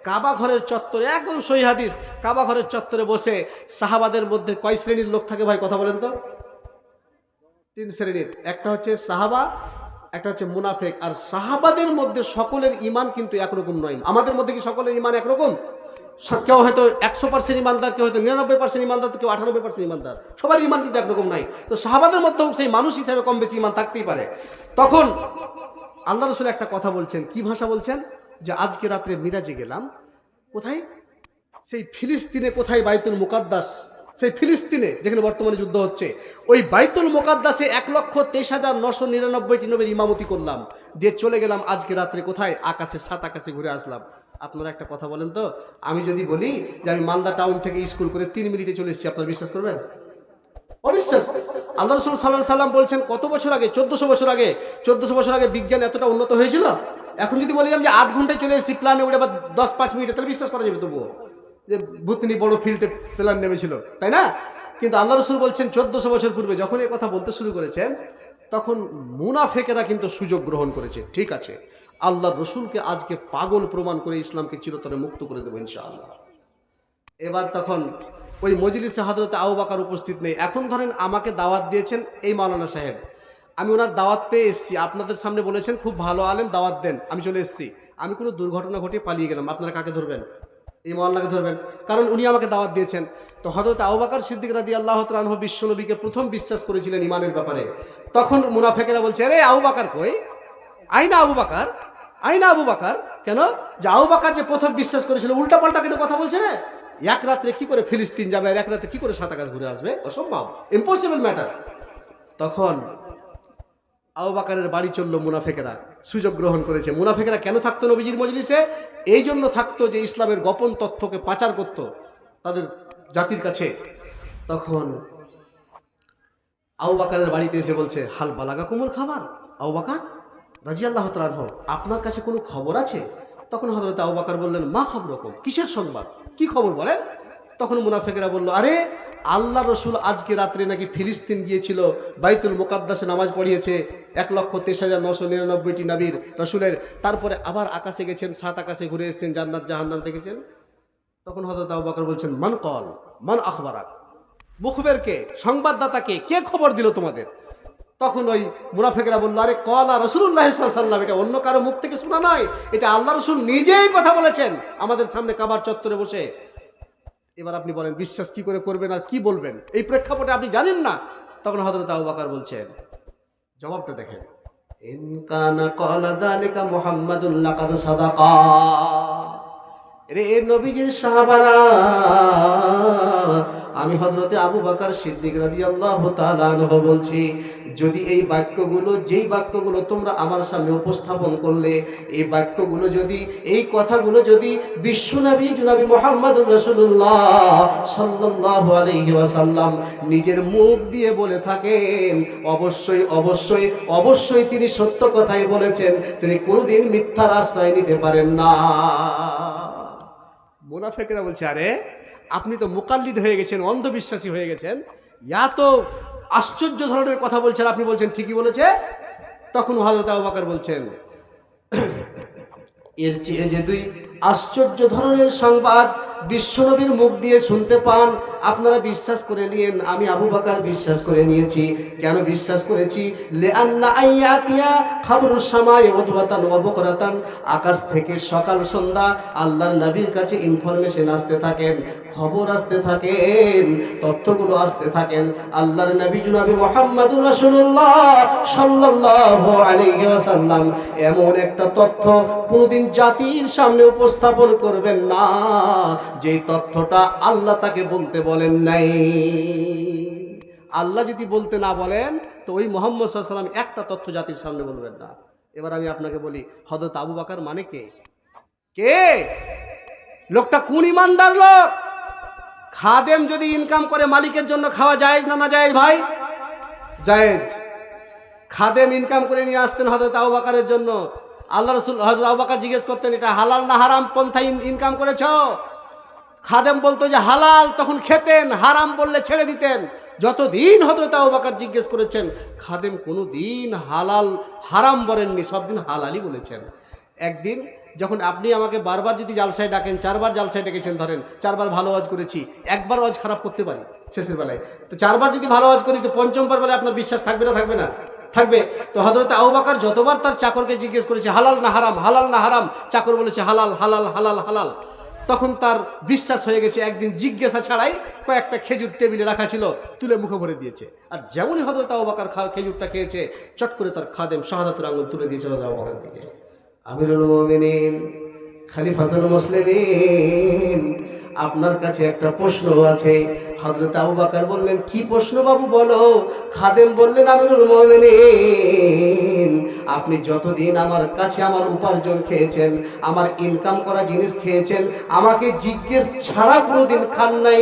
কাবা ঘরের চত্বরে, একদম সহিহ হাদিস, কাবা ঘরের চত্বরে বসে সাহাবাদের মধ্যে কয় শ্রেণীর লোক থাকে ভাই, কথা বলেন তো? 3 শ্রেণীর। একটা হচ্ছে সাহাবা, একটা হচ্ছে মুনাফিক। আর সাহাবাদের মধ্যে সকলের ঈমান কিন্তু একরকম নয়। আমাদের মধ্যে কি সকলের ঈমান একরকম? কেউ হয়তো 100% ঈমানদার, কেউ হয়তো 99% ঈমানদার, কেউ 98% ঈমানদার। সবার ঈমান কিন্তু একরকম নাই। তো সাহাবাদের মধ্যেও সেই মানুষ হিসাবে কম বেশি ঈমান থাকতেই পারে। তখন আল্লাহ রাসূল একটা কথা বলছেন, কি ভাষা বলছেন? যে আজকে রাত্রে মিরাজে গেলাম। কোথায়? সেই ফিলিস্তিনে। কোথায়? বাইতুল মুকাদ্দাস। সেই ফিলিস্তিনে যেখানে বর্তমানে যুদ্ধ হচ্ছে, ওই বাইতুল মুকাদ্দাসে 1,23,999টি নবীর ইমামতি করলাম, দিয়ে চলে গেলাম আজকে রাত্রে কোথায়? আকাশে, 7 আকাশে ঘুরে আসলাম। আপনারা একটা কথা বলেন তো, আমি যদি বলি যে আমি মালদা টাউন থেকে স্কুল করে 3 মিনিটে চলে এসেছি, আপনারা বিশ্বাস করবেন? অবিশ্বাস। আল্লাহ রাসূল সাল্লাল্লাহু আলাইহি সাল্লাম বলছেন কত বছর আগে? 1400 বছর আগে। 1400 বছর আগে বিজ্ঞান এতটা উন্নত হয়েছিল। এখন যদি বলি যে আধ ঘন্টায় চলে এসেছি প্ল্যানে উঠে, বা 10-5 মিনিটে, তাহলে বিশ্বাস করা যাবে তবুও যে ভূতনি বড় ফিল্ডে প্ল্যান নেমেছিল, তাই না? কিন্তু আল্লাহ রাসূল বলছেন 1400 বছর পূর্বে যখন এই কথা বলতে শুরু করেছেন, তখন মুনাফিকেরা কিন্তু সুযোগ গ্রহণ করেছে। ঠিক আছে, আল্লাহর রসুলকে আজকে পাগল প্রমাণ করে ইসলামকে চিরতরে মুক্ত করে দেবো ইনশাআল্লাহ। এবার তখন ওই মজলিসে হযরত আবু বকর উপস্থিত নেই। এখন ধরেন আমাকে দাওয়াত দিয়েছেন এই মাওলানা সাহেব, আমি ওনার দাওয়াত পেয়ে এসেছি, আপনাদের সামনে বলেছেন খুব ভালো আলেম, দাওয়াত দেন, আমি চলে এসেছি। আমি কোনো দুর্ঘটনা ঘটিয়ে পালিয়ে গেলাম, আপনারা কাকে ধরবেন? এই মাওলানাকে ধরবেন, কারণ উনি আমাকে দাওয়াত দিয়েছেন। তো হযরত আবু বকর সিদ্দিক রাদিয়াল্লাহু তাআলা আনহু বিশ্বনবীকে প্রথম বিশ্বাস করেছিলেন ইমানের ব্যাপারে। তখন মুনাফিকেরা বলছে, আরে আবু বকর কই, আইনা আবু বকর, আইনা আবু বকর। কেন? যে আবু বকর যে প্রথম বিশ্বাস করেছিল, উল্টাপাল্টা কেন কথা বলছে না? এক রাত্রে কি করে ফিলিস্তিন যাবে, আর এক রাত্রে কি করে সাত আকাশ ঘুরে আসবে? অসম্ভব, ইম্পসিবল ম্যাটার। তখন আবু বকরের বাড়ি চললো মুনাফিকেরা, সুযোগ গ্রহণ করেছে। মুনাফিকেরা কেন থাকতো নবীজির মজলিসে? এই জন্য থাকতো যে ইসলামের গোপন তথ্যকে পাচার করত তাদের জাতির কাছে। তখন আবু বকরের বাড়িতে এসে বলছে, হাল বালাগা কুমুর খাবার আবু বকর রাদিয়াল্লাহু তাআলা আনহু, আপনার কাছে কোনো খবর আছে? তখন হযরত আবু বকর বললেন, মা খবরকম, কিসের সংবাদ, কি খবর বলেন? তখন মুনাফিকেরা বলল, আরে আল্লাহ রসুল আজকে রাত্রে নাকি ফিলিস্তিন গিয়েছিল, বাইতুল মুকাদ্দাসে নামাজ পড়িয়েছে 1,23,999টি নবীর রসুলের, তারপরে আবার আকাশে গেছেন, 7 আকাশে ঘুরে এসেছেন, জান্নাত জাহান্নাম দেখেছেন। তখন হযরত আবু বকর বলছেন, মান কল, মান আখবারাক, মুখবেরকে, সংবাদদাতাকে, কে খবর দিল তোমাদের? তখন ওই মুনাফিকেরা বলল, আরে কলা রাসূলুল্লাহ সাল্লাল্লাহু আলাইহি ওয়াসাল্লাম, এটা অন্য কারো মুখ থেকে শোনা নয়, এটা আল্লাহ রসুল নিজেই কথা বলেছেন আমাদের সামনে কাবার চত্বরে বসে। এবার আপনি বলেন বিশ্বাস কি করে করবেন আর কি বলবেন? এই প্রেক্ষাপটে আপনি জানেন না। তখন হযরত আবু বকর বলছেন, জবাবটা দেখেন, ইন কানা ক্বালা যালিকা মুহাম্মাদুন লাকাদ সাদাকা। রে নবীজির সাহাবারা, আমি হযরতে আবু বকর সিদ্দিক রাদিয়াল্লাহু তাআলা আনহু বলছি, যদি এই বাক্যগুলো, যেই বাক্যগুলো তোমরা আমার সামনে উপস্থাপন করলে, এই বাক্যগুলো যদি, এই কথাগুলো যদি বিশ্বনবী জনাবি মুহাম্মদুর রাসূলুল্লাহ সাল্লাল্লাহু আলাইহি ওয়াসাল্লাম নিজের মুখ দিয়ে বলে থাকেন, অবশ্যই অবশ্যই অবশ্যই তিনি সত্য কথাই বলেছেন, তিনি কোনোদিন মিথ্যার আশ্রয় নিতে পারেন না। মুনাফিকরা বলছে, আরে আপনি তো মুকাল্লিদ হয়ে গেছেন, অন্ধবিশ্বাসী হয়ে গেছেন, এত আশ্চর্য ধরনের কথা বলছেন, আপনি বলছেন ঠিকই বলেছে। তখন হযরত আবু বকর বলছেন, এর চেয়ে যে দুই আশ্চর্য ধরনের সংবাদ বিশ্বনবীর মুখ দিয়ে শুনতে পান, আপনারা বিশ্বাস করে নিয়েন। আমি আবু বকর বিশ্বাস করে নিয়েছি। কেন বিশ্বাস করেছি? লিআন্না আয়াতিয়া খাবরুস সামায়ে ওয়াদওয়াতান ওয়া বুকরাতান, আকাশ থেকে সকাল সন্ধ্যা আল্লাহর নবীর কাছে ইনফরমেশন আসতে থাকেন, খবর আসতে থাকেন, তথ্যগুলো আসতে থাকেন। আল্লাহর নবী জনাবি মুহাম্মদুর রাসূলুল্লাহ সাল্লাল্লাহু আলাইহি ওয়াসাল্লাম এমন একটা তথ্য কোনদিন জাতির সামনে উপস্থাপন করবেন না যে তথ্যটা আল্লাহ তাকে বলতে বলেন নাই। আল্লাহ যদি বলতে না বলেন তো ওই মুহাম্মদ সাল্লাল্লাহু আলাইহি ওয়াসাল্লাম একটা তথ্য জাতির সামনে বলবেন না। এবার আমি আপনাকে বলি, হযরত আবু বকর মানে কে? কে লোকটা? কোন ইমানদার লোক? খাদেম যদি ইনকাম করে মালিকের জন্য খাওয়া জায়েজ না না জায়েজ ভাই? জায়েজ। খাদেম ইনকাম করে নিয়ে আসতেন হযরত আবু বকরের জন্য। আল্লাহ রাসূল হযরত আবু বকর জিজ্ঞেস করতেন, এটা হালাল না হারাম পন্থায় ইনকাম করেছো? খাদেম বলতো যে হালাল, তখন খেতেন, হারাম বললে ছেড়ে দিতেন। যতদিন হযরত আবু বকর জিজ্ঞেস করেছেন, খাদেম কোনো দিন হালাল হারাম বলেননি, সব দিন হালালই বলেছেন। একদিন যখন আপনি আমাকে বারবার যদি জালসায় ডাকেন, 4 বার জালসায় ডেকেছেন, ধরেন 4 বার ভালো ওয়াজ করেছি, একবার ওয়াজ খারাপ করতে পারি শেষের বেলায়, তো 4 বার যদি ভালো ওয়াজ করি তো পঞ্চমবার বেলায় আপনার বিশ্বাস থাকবে না? থাকবে না? থাকবে। তো হযরত আবু বকর যতবার তার চাকরকে জিজ্ঞেস করেছে হালাল না হারাম, হালাল না হারাম, চাকর বলেছে হালাল হালাল হালাল হালাল, তখন তার বিশ্বাস হয়ে গেছে। একদিন জিজ্ঞাসা ছাড়াই কয়েকটা খেজুর টেবিলে রাখা ছিল, তুলে মুখে ভরে দিয়েছে। আর যেমনই হযরত আবু বকর খেজুরটা খেয়েছে, চট করে তার খাদেম শাহাদাতের আঙ্গুল তুলে দিয়েছে হযরত আবু বকরের দিকে। আমিরুল মুমিনিন, খলিফাতুল মুসলিমিন, আপনার কাছে একটা প্রশ্ন আছে। হযরত আবু বকর বললেন, কি প্রশ্ন বাবু বলো? খাদেম বললেন, আমিরুল মুমিনিন, আপনি যতদিন আমার কাছে আমার উপার্জন খেয়েছেন, আমার ইনকাম করা জিনিস খেয়েছেন, আমাকে জিজ্ঞেস ছাড়া কোনোদিন খান নাই,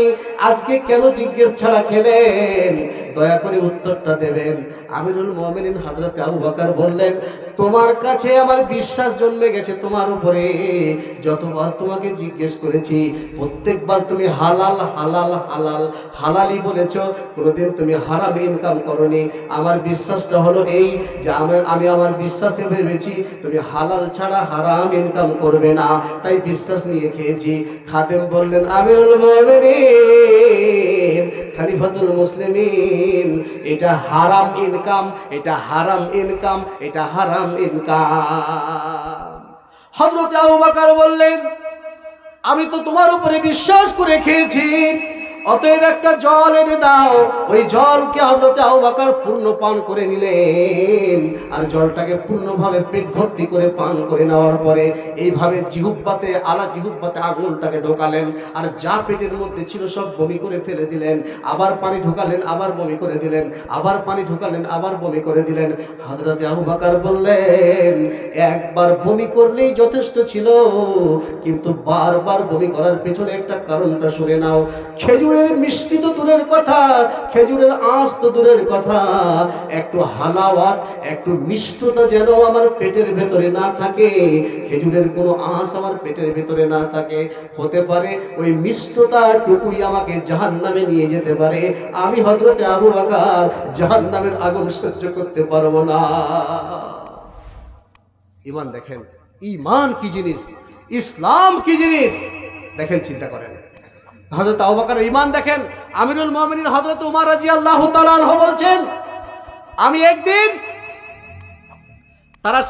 আজকে কেন জিজ্ঞেস ছাড়া খেলেন? দয়া করে উত্তরটা দেবেন। আমিরুল মুমিনিন হযরত আবু বকর বললেন, তোমার কাছে আমার বিশ্বাস জন্মে গেছে তোমার উপরে। যতবার তোমাকে জিজ্ঞেস করেছি প্রত্যেকবার তুমি হালাল হালাল হালাল হালালই বলেছো, কোনোদিন তুমি হারাম ইনকাম করনি। আমার বিশ্বাসটা হলো এই যে আমি আমার বিশ্বাসে ভেবেছি তুমি হালাল ছাড়া হারাম ইনকাম করবে না, তাই বিশ্বাস নিয়ে খেয়েছি। খাদেম বললেন, আমিরুল মুমিনিন, খলিফাতুল মুসলিমিন, এটা হারাম ইনকাম, এটা হারাম ইনকাম, এটা হারাম ইনকাম। হযরত আবু বকর বললেন, আমি তো তোমার উপরে বিশ্বাস করে খেয়েছি, অতএব একটা জল এনে দাও। ওই জলকে হযরত আবু বকর পূর্ণ পান করে নিলেন, আর জলটাকে পূর্ণভাবে পেট ভর্তি করে পান করে নেওয়ার পরে এইভাবে জিহুব্বাতে আঙুলটাকে ঢোকালেন, আর যা পেটের মধ্যে ছিল সব বমি করে ফেলে দিলেন। আবার পানি ঢোকালেন, আবার বমি করে দিলেন, আবার পানি ঢোকালেন, আবার বমি করে দিলেন। হযরত আবু বকর বললেন, একবার বমি করলেই যথেষ্ট ছিল, কিন্তু বারবার বমি করার পেছনে একটা কারণটা শুনে নাও। খেজুরের মিষ্টি তো দূরের কথা, খেজুরের আঁশ তো দূরের কথা, একটু হালাওয়াত, একটু মিষ্টতা যেন আমার পেটের ভেতরে না থাকে, খেজুরের কোনো আঁশ আমার পেটের ভেতরে না থাকে। হতে পারে ওই মিষ্টতা টুকুই আমাকে জাহান্নামে নিয়ে যেতে পারে। আমি হযরতে আবু বকর জাহান্নামের আগুন সহ্য করতে পারবো না। ঈমান দেখেন, ঈমান কি জিনিস, ইসলাম কি জিনিস দেখেন, চিন্তা করেন। হযরত আবু বকরের ঈমান দেখেন। আমিরুল মুমিনিন হযরত উমর রাদিয়াল্লাহু তাআলা আনহু বলছেন, আমি একদিন, তারা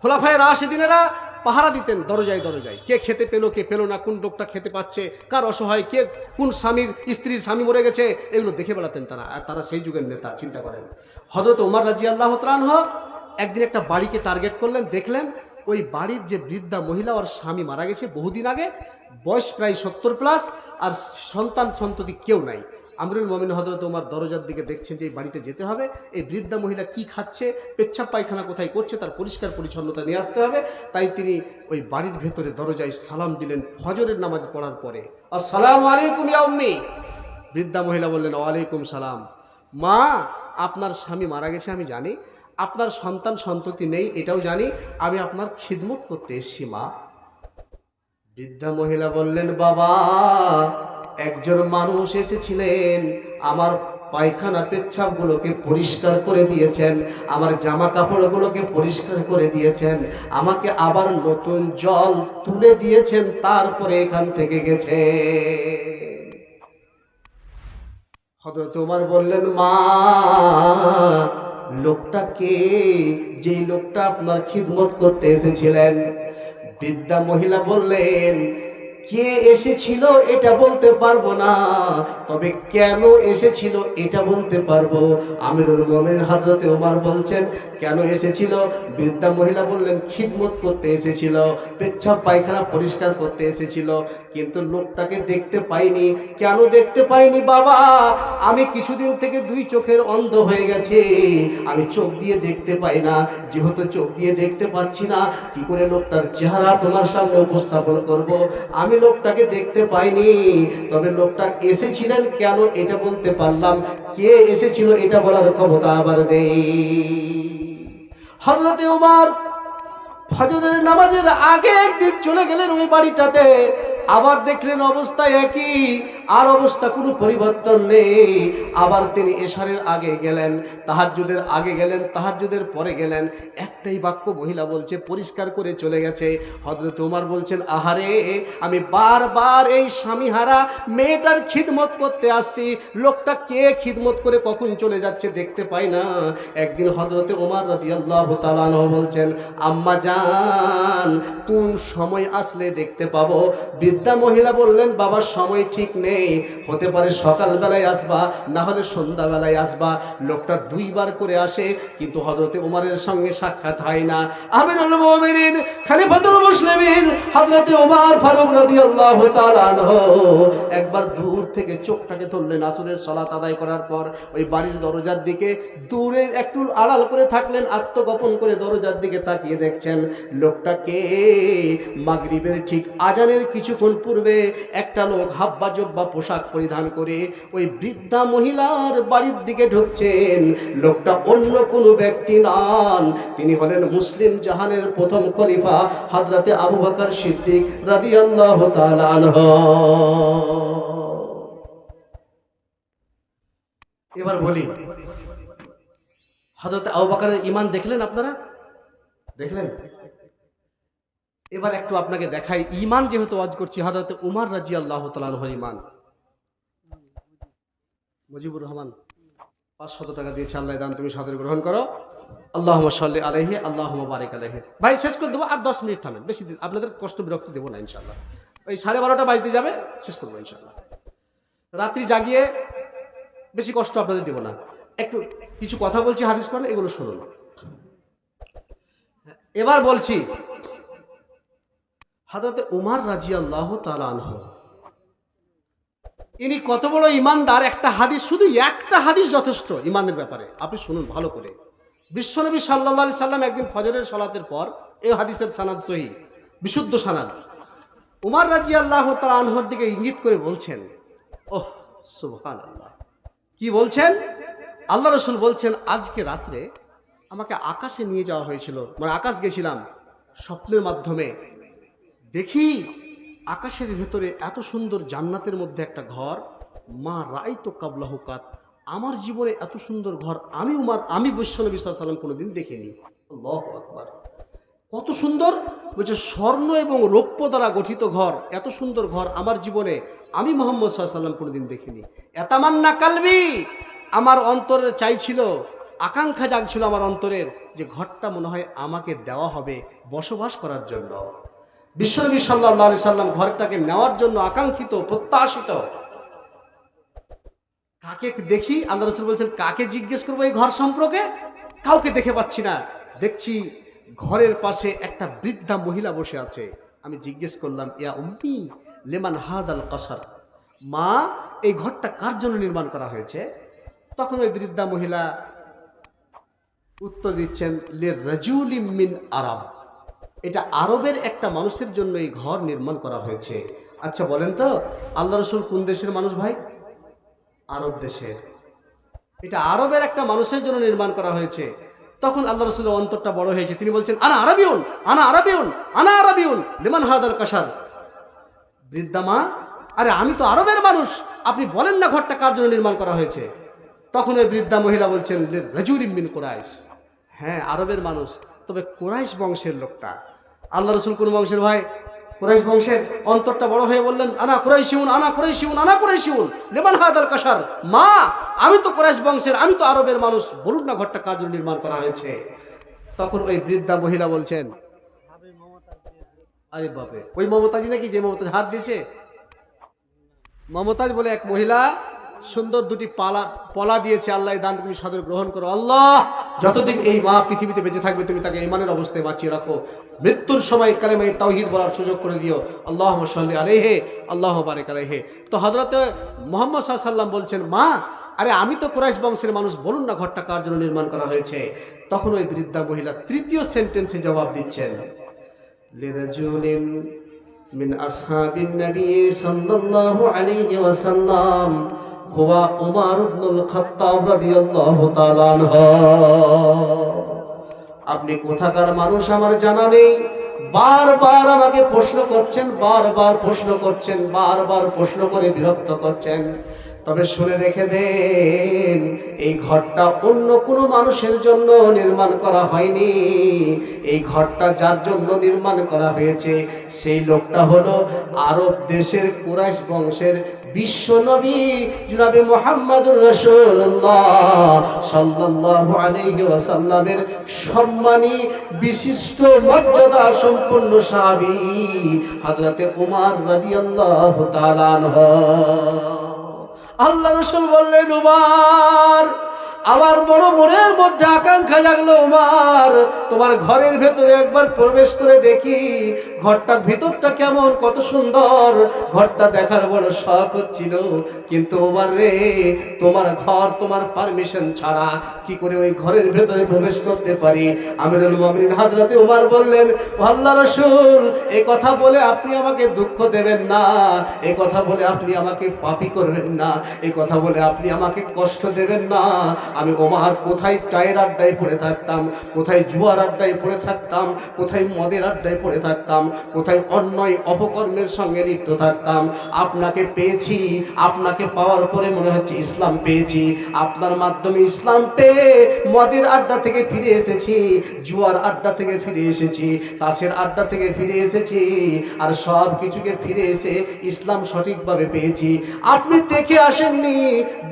খোলাফায়ে রাশিদিনেরা পাহারা দিতেন দরজায় দরজায়, কে খেতে পেলো কে পেলো না, কোন লোকটা খেতে পাচ্ছে, কার অসহায়, কে কোন স্ত্রীর স্বামী মরে গেছে, এগুলো দেখে বেড়াতেন তারা। আর তারা সেই যুগের নেতা, চিন্তা করেন। হযরত উমর রাদিয়াল্লাহু তাআলা আনহু একদিন একটা বাড়িকে টার্গেট করলেন, দেখলেন ওই বাড়ির যে বৃদ্ধা মহিলা, ওর স্বামী মারা গেছে বহুদিন আগে, বয়স প্রায় 70+, আর সন্তান সন্ততি কেউ নাই। আমিরুল মুমিনিন হযরত ওমর দরজার দিকে দেখছেন যে এই বাড়িতে যেতে হবে, এই বৃদ্ধা মহিলা কি খাচ্ছে, পেচ্ছাপ পায়খানা কোথায় করছে, তার পরিষ্কার পরিচ্ছন্নতা নিয়ে আসতে হবে। তাই তিনি ওই বাড়ির ভেতরে দরজায় সালাম দিলেন ফজরের নামাজ পড়ার পরে, আসসালামু আলাইকুম ইয়া উম্মি। বৃদ্ধা মহিলা বললেন, ওয়ালাইকুম সালাম। মা, আপনার স্বামী মারা গেছে আমি জানি, আপনার সন্তান সন্ততি নেই এটাও জানি, আমি আপনার খিদমত করতে এসেছি মা। বৃদ্ধা মহিলা বললেন, বাবা, একজন মানুষ এসেছিলেন, আমার পায়খানা পেচ্ছাপগুলোকে পরিষ্কার করে দিয়েছেন, আমার জামা কাপড়গুলোকে পরিষ্কার করে দিয়েছেন, আমাকে আবার নতুন জল তুলে দিয়েছেন, তারপরে এখান থেকে গেছে। হযরত ওমর বললেন, মা, লোকটা কে, যেই লোকটা আপনার খিদমত করতে এসেছিলেন? বৃদ্ধা মহিলা বললেন, কে এসেছিল এটা বলতে পারবো না, তবে কেন এসেছিল এটা বলতে পারবো। আমিরুল মুমিনিন হযরতে ওমর বলছেন, কেন এসেছিল? বৃদ্ধা মহিলা বললেন, খিদমত করতে এসেছিল, পেচ্ছাপ পায়খানা পরিষ্কার করতে এসেছিল, কিন্তু লোকটাকে দেখতে পাইনি। কেন দেখতে পাইনি বাবা? আমি কিছুদিন থেকে 2 চোখের অন্ধ হয়ে গেছে, আমি চোখ দিয়ে দেখতে পাই না। যেহেতু চোখ দিয়ে দেখতে পাচ্ছি না, কি করে লোকটার চেহারা তোমার সামনে উপস্থাপন করব? আমি লোকটাকে দেখতে পাইনি, তবে লোকটা এসেছিলেন কেন এটা বলতে পারলাম, কে এসেছিল এটা বলার ক্ষমতা আবার নেই। হযরতে ওমর ফজরের নামাজের আগে একদিন চলে গেলেন ওই বাড়িটাতে, আবার দেখলেন অবস্থা একই, আর অবস্থা কোনো পরিবর্তন নেই। আবার তিনি এশারের আগে গেলেন, তাহাজ্জুদের আগে গেলেন, তাহাজ্জুদের পরে গেলেন, একটাই বাক্য মহিলা বলছে, পরিষ্কার করে চলে গেছে। হযরত ওমর বলছেন, আহারে, আমি বারবার এই স্বামীহারা মেয়েটার খিদমত করতে আসছি, লোকটা কে খিদমত করে কখন চলে যাচ্ছে দেখতে পাই না। একদিন হযরতে ওমর রাদিয়াল্লাহু তাআলা আনহু বলছেন, আম্মা জান, কোন সময় আসলে দেখতে পাবো? বৃদ্ধা মহিলা বললেন, বাবার সময় ঠিক নেই, হতে পারে সকালবেলায় আসবা, না হলে সন্ধ্যাবেলায় আসবা। লোকটা 2 বার করে আসে, কিন্তু হযরতে ওমরের সঙ্গে সাক্ষাৎ হয় না। আমিরুল মুমিনিন খলিফাতুল মুসলিমিন হযরতে ওমর ফারুক রাদিয়াল্লাহু তাআলা আনহু একবার দূর থেকে চোখটাকে ধরলেন। আসরের সালাত আদায় করার পর ওই বাড়ির দরজার দিকে দূরে একটু আড়াল করে থাকলেন, আত্মগোপন করে দরজার দিকে তাকিয়ে দেখছেন লোকটাকে। মাগরিবের ঠিক আজানের কিছুক্ষণ পূর্বে একটা লোক হাব্বা জব্বা পোশাক পরিধান করে ওই বৃদ্ধা মহিলার বাড়ির দিকে ঢুকছেন। লোকটা অন্য কোনো ব্যক্তি নন, তিনি হলেন মুসলিম জাহানের প্রথম খলিফা হযরতে আবু বকর সিদ্দিক রাদিয়াল্লাহু তাআলা আনহু। এবার বলি, হযরতে আবু বকরের ঈমান দেখলেন আপনারা? দেখলেন? এবার একটু আপনাকে দেখাই, ঈমান যেহেতু ওয়াজ করছি, হযরতে উমর রাদিয়াল্লাহু তাআলা আনহুর ঈমান। মুজিবুর রহমান 500 টাকা দিয়েছে, আল্লাহ দান তুমি সাদরে গ্রহণ করো। আল্লাহুম্মা সাল্লি আলাইহি আল্লাহুম্মা বারিক আলাইহি। ভাই শেষ করে দেবো, আর 10 মিনিট থামেন, বেশি আপনাদের কষ্ট বিরক্তি দেবো না ইনশাআল্লাহ। ওই 12:30টা বাজতে যাবে, শেষ করবো ইনশাআল্লাহ। রাত্রি জাগিয়ে বেশি কষ্ট আপনাদের দেব না, একটু কিছু কথা বলছি হাদিস করেন, এগুলো শুনুন। এবার বলছি, হযরতে উমর রাদিয়াল্লাহু তাআলা আনহু ইনি কত বড় ঈমানদার। একটা হাদিস, শুধু একটা হাদিস যথেষ্ট ঈমানের ব্যাপারে, আপনি শুনুন ভালো করে। বিশ্বনবী সাল্লাল্লাহু আলাইহি সাল্লাম একদিন ফজরের সালাতের পর, এই হাদিসের সানাদ সহিহ, বিশুদ্ধ সানাদ, উমর রাদিয়াল্লাহু তাআলা আনহুর দিকে ইঙ্গিত করে বলছেন, ওহ সুবহানাল্লাহ, কি বলছেন? আল্লাহ রাসূল বলছেন, আজকে রাত্রে আমাকে আকাশে নিয়ে যাওয়া হয়েছিল, মানে আকাশ গেছিলাম, স্বপ্নের মাধ্যমে দেখি আকাশের ভেতরে এত সুন্দর জান্নাতের মধ্যে একটা ঘর, মা রাইতো কাবলাহু কাত, আমার জীবনে এত সুন্দর ঘর আমি বিশ্বনবী সাল্লাল্লাহু আলাইহি ওয়াসাল্লাম কোনোদিন দেখিনি। আল্লাহু আকবার, কত সুন্দর! বলছে স্বর্ণ এবং রৌপ্য দ্বারা গঠিত ঘর, এত সুন্দর ঘর আমার জীবনে আমি মুহাম্মদ সাল্লাল্লাহু আলাইহি ওয়াসাল্লাম কোনোদিন দেখিনি। এতামান্না কালবি, আমার অন্তরে চাইছিল, আকাঙ্ক্ষা জাগছিল আমার অন্তরের, যে ঘরটা মনে হয় আমাকে দেওয়া হবে বসবাস করার জন্য। বিশ্বনবী সাল্লাল্লাহু আলাইহি সাল্লাম ঘরটাকে নেওয়ার জন্য আকাঙ্ক্ষিত, প্রত্যাশিত। কাকে দেখি? আল্লাহ রাসূল বলছেন, কাকে জিজ্ঞেস করবো এই ঘর সম্পর্কে? কাউকে দেখে পাচ্ছি না। দেখছি ঘরের পাশে একটা বৃদ্ধা মহিলা বসে আছে। আমি জিজ্ঞেস করলাম, ইয়া উম্মি লিমান হাদাল কসর, মা এই ঘরটা কার জন্য নির্মাণ করা হয়েছে? তখন ওই বৃদ্ধা মহিলা উত্তর দিচ্ছেন, লিরাজুলিম মিন আরব, এটা আরবের একটা মানুষের জন্য এই ঘর নির্মাণ করা হয়েছে। আচ্ছা বলেন তো, আল্লাহ রাসূল কোন দেশের মানুষ ভাই? আরব দেশের। এটা আরবের একটা মানুষের জন্য নির্মাণ করা হয়েছে। তখন আল্লাহ রাসূলের অন্তরটা বড় হয়েছে, তিনি বলছেন, আনা আরাবিউন আনা আরাবিউন আনা আরাবিউন লিমান হাদাল কাসার। বৃদ্ধা মা, আরে আমি তো আরবের মানুষ, আপনি বলেন না ঘরটা কার জন্য নির্মাণ করা হয়েছে? তখন ওই বৃদ্ধা মহিলা বলছেন, লিরাজুলিম মিন কুরাইশ, হ্যাঁ আরবের মানুষ, তবে কুরাইশ বংশের লোকটা। আল্লাহ রাসূল কোন বংশের ভাই? কুরাইশ বংশের। অন্তরটা বড় হয়ে বললেন, আনা কুরাইশিউন আনা কুরাইশিউন আনা কুরাইশিউন লিমান হাদাল কাসার, মা আমি তো কুরাইশ বংশের, আমি তো আরবের মানুষ, বলুন না ঘরটা কার জন্য নির্মাণ করা হয়েছে? তখন ওই বৃদ্ধা মহিলা বলছেন, আরে বাপরে, ওই মমতাজি নাকি, যে মমতাজ হাত দিয়েছে? মমতাজ বলে এক মহিলা সুন্দর দুটি পলা দিয়েছে, আল্লাহ দান তুমি সাদর গ্রহণ করো। আল্লাহ যতদিন এই মা পৃথিবীতে বেঁচে থাকবে তুমি তাকে ঈমানের অবস্থায় বাঁচিয়ে রাখো, মৃত্যুর সময় কালেমায়ে তাওহীদ বলার সুযোগ করে দিও। আল্লাহুম্মা সাল্লি আলাইহি আল্লাহু বারিক আলাইহি। তো হযরতে মুহাম্মদ সাল্লাল্লাহু আলাইহি ওয়াসাল্লাম বলছেন, মা আরে আমি তো কুরাইশ বংশের মানুষ, বলুন না ঘরটা কার জন্য নির্মাণ করা হয়েছে? তখন ওই বৃদ্ধা মহিলা তৃতীয় সেন্টেন্সে জবাব দিচ্ছেন, লিরাজুলিন মিন আসহাবিন নবী সাল্লাল্লাহু আলাইহি ওয়াসাল্লাম হুয়া উমর ইবনুল খাত্তাব রাদিয়াল্লাহু তাআলা আনহু। আপনি কোথাকার মানুষ আমার জানা নেই, বারবার আমাকে প্রশ্ন করছেন, বারবার প্রশ্ন করছেন, বারবার প্রশ্ন করে বিরক্ত করছেন। তবে শুনে রেখে দেন, এই ঘরটা অন্য কোনো মানুষের জন্য নির্মাণ করা হয়নি। এই ঘরটা যার জন্য নির্মাণ করা হয়েছে সেই লোকটা হলো আরব দেশের কুরাইশ বংশের বিশ্বনবী জনাবে মুহাম্মদুর রাসূলুল্লাহ সাল্লাল্লাহু আলাইহি ওয়াসাল্লামের সম্মানী বিশিষ্ট মর্যাদা সম্পন্ন সাহাবী হযরতে উমর রাদিয়াল্লাহু তাআলা আনহু। আল্লাহ রাসূল বললেন, উমর আমার বড় মনের মধ্যে আকাঙ্ক্ষা জাগলো, ওমর তোমার ঘরের ভেতরে একবার প্রবেশ করে দেখি ঘরটা ভিতরটা কেমন, কত সুন্দর। ঘরটা দেখার বড় শখ হচ্ছিল, কিন্তু ওমর রে, তোমার ঘর তোমার পারমিশন ছাড়া কি করে ওই ঘরের ভেতরে প্রবেশ করতে পারি? আমিরুল মুমিনিন হযরতে ওমর বললেন, ও আল্লাহর রাসূল, এই কথা বলে আপনি আমাকে দুঃখ দেবেন না, এই কথা বলে আপনি আমাকে পাপী করবেন না, এই কথা বলে আপনি আমাকে কষ্ট দেবেন না। আমি ওমর কোথায় চায়ের আড্ডায় পড়ে থাকতাম, কোথায় জুয়ার আড্ডায় পড়ে থাকতাম, কোথায় মদের আড্ডায় পড়ে থাকতাম, কোথায় অন্যায় অপকর্মের সঙ্গে লিপ্ত থাকতাম, আপনাকে পেয়েছি। আপনাকে পাওয়ার পরে মনে হচ্ছে ইসলাম পেয়েছি। আপনার মাধ্যমে ইসলাম পেয়ে মদের আড্ডা থেকে ফিরে এসেছি, জুয়ার আড্ডা থেকে ফিরে এসেছি, তাসের আড্ডা থেকে ফিরে এসেছি, আর সব কিছুকে ফিরে এসে ইসলাম সঠিকভাবে পেয়েছি। আপনি দেখে আসেননি,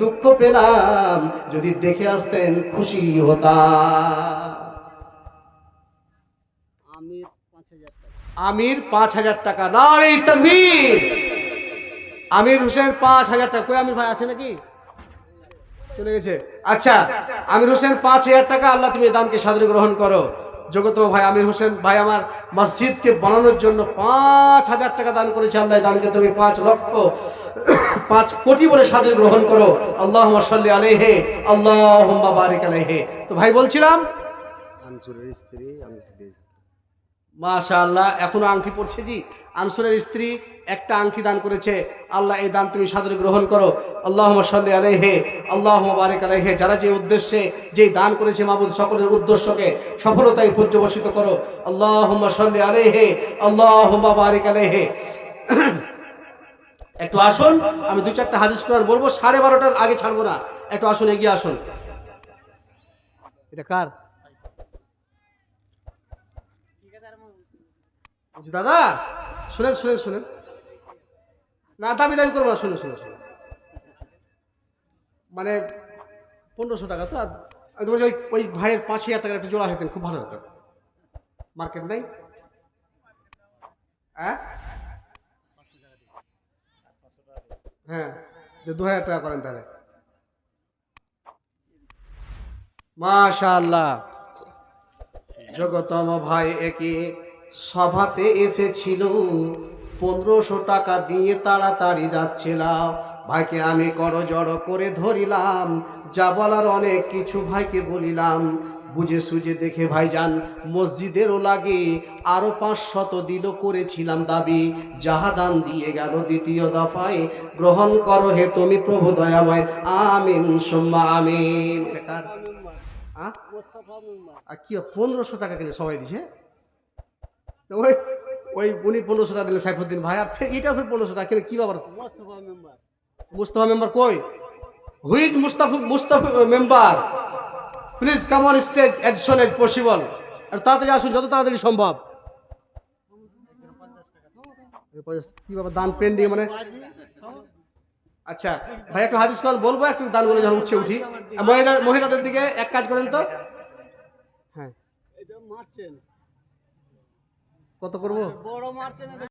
দুঃখ পেলাম। যদি দেখে আসতেন খুশি হতাম। আমির 5,000 টাকা। নারে তাকবীর। আমির হোসেন 5,000 টাকা। কই আমির ভাই আছে নাকি? চলে গেছে। আচ্ছা, আমির হোসেন 5,000 টাকা। আল্লাহ তুমি এই দানকে সাদরে গ্রহণ করো। জগতম ভাই আমির হোসেন ভাই আমার মসজিদকে বানানোর জন্য 5,000 টাকা দান করেছে। আল্লাহ দানকে তুমি 5 কোটি বলে সাদরে গ্রহণ করো। আল্লাহুম্মা সাল্লি আলাইহি, আল্লাহুম্মা বারিক আলাইহি। তো ভাই বলছিলাম, আনসুরের স্ত্রী আংটি দিয়েছে। মাশাআল্লাহ, এখনো আংটি পড়ছে জি। আনসুরের স্ত্রী একটা আংটি দান করেছে। আল্লাহ এই দান তুমি সাদরে গ্রহণ করো। আল্লাহুম্মা সাল্লি আলাইহি, আল্লাহুম্মা বারিক আলাইহি। যারা যে উদ্দেশ্যে যেই দান করেছে মাবুদ সকলের উদ্দেশ্যকে সফলতায় পর্যবসিত করো। আল্লাহুম্মা সাল্লি আলাইহি, আল্লাহুম্মা বারিক আলাইহি। একটু আসুন, আমি 2-4টা হাদিস কোরআন বলবো, 12:30টার আগে ছাড়বো না। একটু আসুন, এগিয়ে আসুন। এটা কার? দাদা শুনেন শুনেন শুনেন, না দাবি দাবি করবো না, শুনে শুনে শুনে, মানে 1500 টাকা তো। আর আমি তোমার ওই ভাইয়ের 5,000 টাকার একটা জোড়া হইতেন, খুব ভালো হতো। মার্কেট নাই? হ্যাঁ, যে 2,000 টাকা করেন তাহলে। মাশাআল্লাহ। জগতম ভাই একই সভাতে এসেছিল, 1500 টাকা দিয়ে তাড়াতাড়ি যাচ্ছিলাম। ভাইকে আমি করজড়ো করে ধরিলাম, যা বলার অনেক কিছু ভাইকে বলিলাম। বুঝে সুঝে দেখে ভাইজান মসজিদেরও লাগে আরো 500 দিল, করেছিলাম দাবি। যাহা দান দিয়ে গেল দ্বিতীয় দফায়, গ্রহণ করো হে তুমি প্রভু দয়াময়। আমিন সুম্মা আমিন। আর কি 1500 টাকা কিনে সবাই দিছে। ওই ওই উনি 1500 টাকা দিলেন সাইফুদ্দিন ভাই, আর এটা ফের 1500 টাকা কিনে কি ব্যাপার? মুস্তাফা মেম্বার কই? Who's Mustafa member? Please come on stage as soon as possible। আর তাড়াতাড়ি আসুন, যত তাড়াতাড়ি সম্ভব। কি ব্যাপার, দান পেন্ডিং মানে? আচ্ছা ভাই, একটু হাদিস কোরআন বলবো, একটু দান বলে যখন উঠি। মহিলাদের দিকে এক কাজ করেন তো। হ্যাঁ, কত করবো?